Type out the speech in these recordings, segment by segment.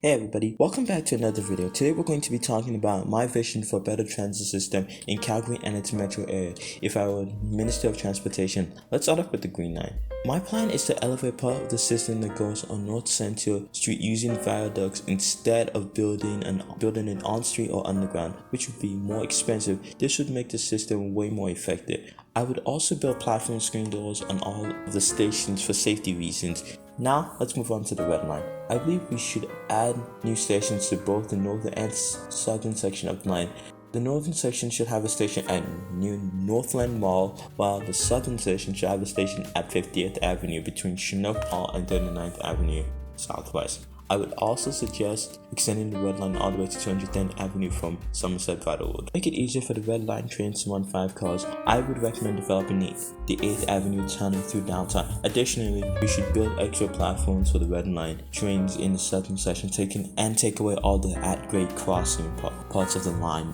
Hey everybody, welcome back to another video. Today we're going to be talking about my vision for a better transit system in Calgary and its metro area if I were Minister of Transportation. Let's start off with the Green Line. My plan is to elevate part of the system that goes on North Central Street using viaducts instead of building it on street or underground, which would be more expensive. This would make the system way more effective. I would also build platform screen doors on all of the stations for safety reasons. Now, let's move on to the Red Line. I believe we should add new stations to both the northern and southern section of the line. The northern section should have a station at New Northland Mall, while the southern section should have a station at 50th Avenue between Chinook Hall and 39th Avenue Southwest. I would also suggest extending the Red Line all the way to 210th Avenue from Somerset Vitalwood. To make it easier for the Red Line trains to run 5 cars, I would recommend developing the 8th Avenue tunnel through downtown. Additionally, we should build extra platforms for the Red Line trains in the southern section, take away all the at-grade crossing parts of the line.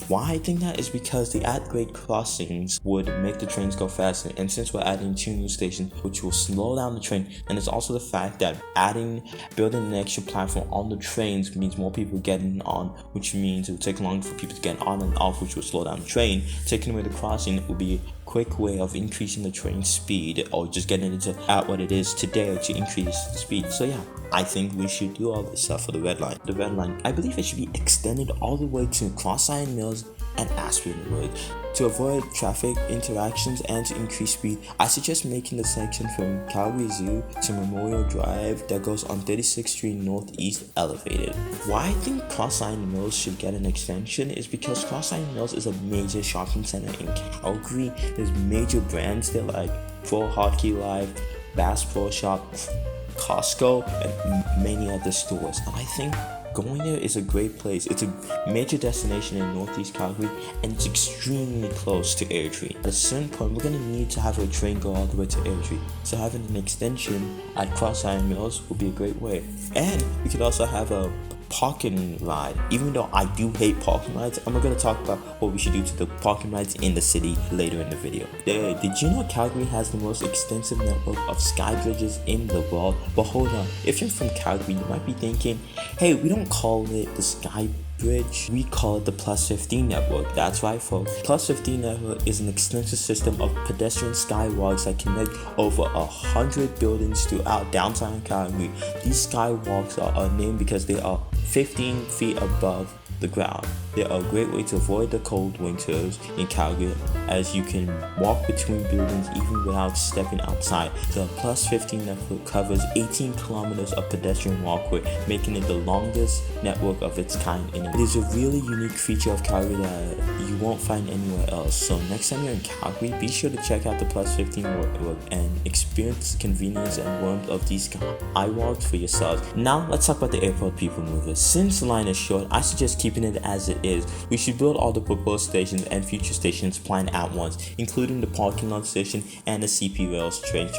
Why I think that is because the at-grade crossings would make the trains go faster, and since we're adding 2 new stations which will slow down the train, and it's also the fact that building an extra platform on the trains means more people getting on, which means it will take longer for people to get on and off, which will slow down the train. Taking away the crossing will be a quick way of increasing the train speed, or just getting it at what it is today to increase the speed. So yeah, I think we should do all this stuff for the Red Line. The Red Line, I believe it should be extended all the way to Cross Iron Mills and Aspen Road. To avoid traffic interactions and to increase speed, I suggest making the section from Calgary Zoo to Memorial Drive that goes on 36th Street Northeast elevated. Why I think Cross Iron Mills should get an extension is because Cross Iron Mills is a major shopping center in Calgary. There's major brands there like Pro Hockey Life, Bass Pro Shop, Costco, and many other stores. And I think going there is a great place. It's a major destination in Northeast Calgary, and it's extremely close to Airdrie. At a certain point, we're going to need to have a train go all the way to Airdrie, so having an extension at Cross Iron Mills will be a great way. And we could also have a parking ride. Even though I do hate parking rides, I'm going to talk about what we should do to the parking rides in the city later in the video. Did you know Calgary has the most extensive network of sky bridges in the world? But hold on, if you're from Calgary, you might be thinking, hey, we don't call it the sky bridge, we call it the Plus 15 network. That's right, folks. Plus 15 network is an extensive system of pedestrian skywalks that connect over 100 buildings throughout downtown Calgary. These skywalks are named because they are 15 feet above the ground. They are a great way to avoid the cold winters in Calgary, as you can walk between buildings even without stepping outside. The Plus 15 network covers 18 kilometers of pedestrian walkway, making it the longest network of its kind in it. It is a really unique feature of Calgary that you won't find anywhere else. So next time you're in Calgary, be sure to check out the Plus 15 network and experience the convenience and warmth of these skywalks for yourselves. Now let's talk about the airport people mover. Since the line is short, I suggest keeping it as it is. We should build all the proposed stations and future stations planned at once, including the parking lot station and the CP Rails train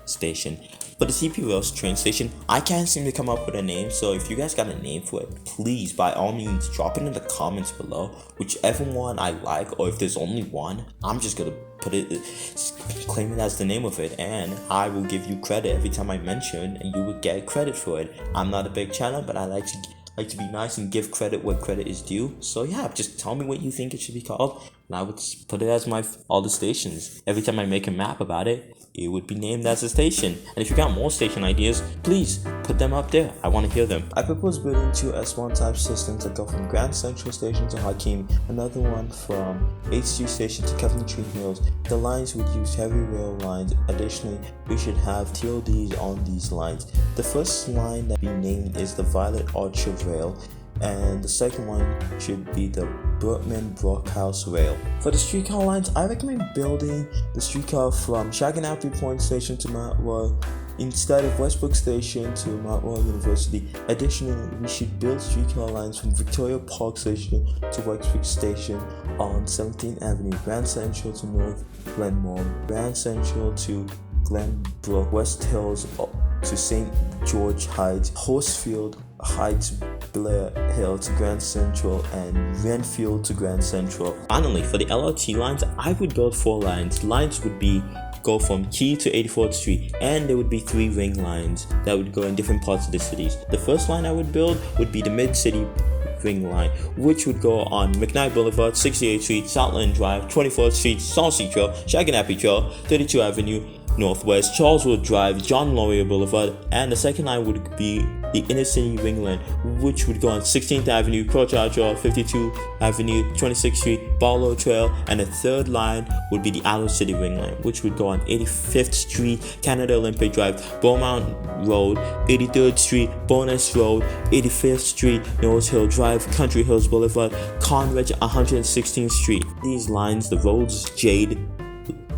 station. For the CP Rails train station, I can't seem to come up with a name, so if you guys got a name for it, please by all means drop it in the comments below. Whichever one I like, or if there's only one, I'm just gonna claim it as the name of it, and I will give you credit every time I mention, and you will get credit for it. I'm not a big channel, but I like to be nice and give credit where credit is due. So yeah, just tell me what you think it should be called, and I would put it as all the stations. Every time I make a map about it, it would be named as a station. And if you got more station ideas, please put them up there. I want to hear them. I propose building 2 S1 type systems that go from Grand Central Station to Hakeem, another one from H2 Station to Coventry Hills. The lines would use heavy rail lines. Additionally, we should have TODs on these lines. The first line that we named is the Violet Orchard Rail, and the second one should be the Burtman Brookhouse Rail. For the streetcar lines, I recommend building the streetcar from Shaganappi Point Station to Mount Royal instead of Westbrook Station to Mount Royal University. Additionally, we should build streetcar lines from Victoria Park Station to Westbrook Station on 17th Avenue, Grand Central to North Glenmore, Grand Central to Glenbrook, West Hills to St. George Heights, Horsefield Heights, Blair Hill to Grand Central, and Renfield to Grand Central. Finally, for the LRT lines, I would build 4 lines. Lines would be go from Key to 84th Street, and there would be 3 ring lines that would go in different parts of the cities. The first line I would build would be the Mid-City Ring Line, which would go on McKnight Boulevard, 68th Street, Southland Drive, 24th Street, Saucy Trail, Shaganappy Trail, 32 Avenue Northwest, Charleswood Drive, John Laurier Boulevard, and the second line would be the Inner City Ring Line, which would go on 16th Avenue, Crowchild Trail, 52 Avenue, 26th Street, Barlow Trail, and the third line would be the Outer City Ring Line, which would go on 85th Street, Canada Olympic Drive, Beaumont Road, 83rd Street, Bonus Road, 85th Street, North Hill Drive, Country Hills Boulevard, Conrad, 116th Street. These lines, the Rhodes, Jade,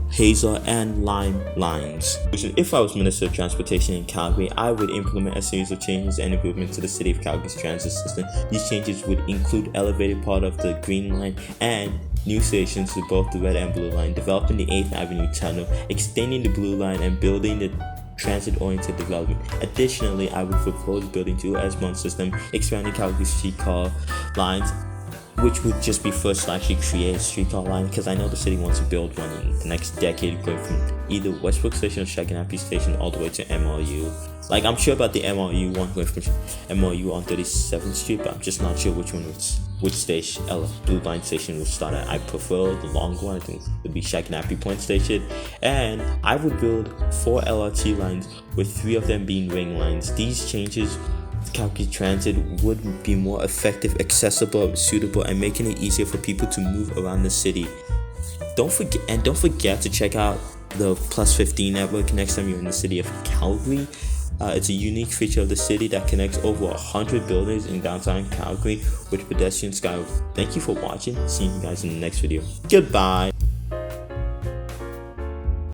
Hazel, and Lime lines. If I was Minister of Transportation in Calgary, I would implement a series of changes and improvements to the City of Calgary's transit system. These changes would include elevated part of the Green Line and new stations to both the Red and Blue Line, developing the 8th Avenue Tunnel, extending the Blue Line, and building the transit-oriented development. Additionally, I would propose building 2 S-Bahn system, expanding Calgary's streetcar lines, which would just be first to actually create a streetcar line, because I know the city wants to build one in the next decade, going from either Westbrook Station or Shaganappy Station all the way to MLU. Like, I'm sure about the MLU one going from MLU on 37th Street, but I'm just not sure which station, Blue Line station would start at. I prefer the longer one. I think it would be Shaganappy Point Station, and I would build 4 LRT lines, with 3 of them being ring lines. These changes Calgary Transit would be more effective, accessible, suitable, and making it easier for people to move around the city. Don't forget to check out the Plus 15 network next time you're in the city of Calgary. It's a unique feature of the city that connects over 100 buildings in downtown Calgary with pedestrian skyway. Thank you for watching. See you guys in the next video. Goodbye.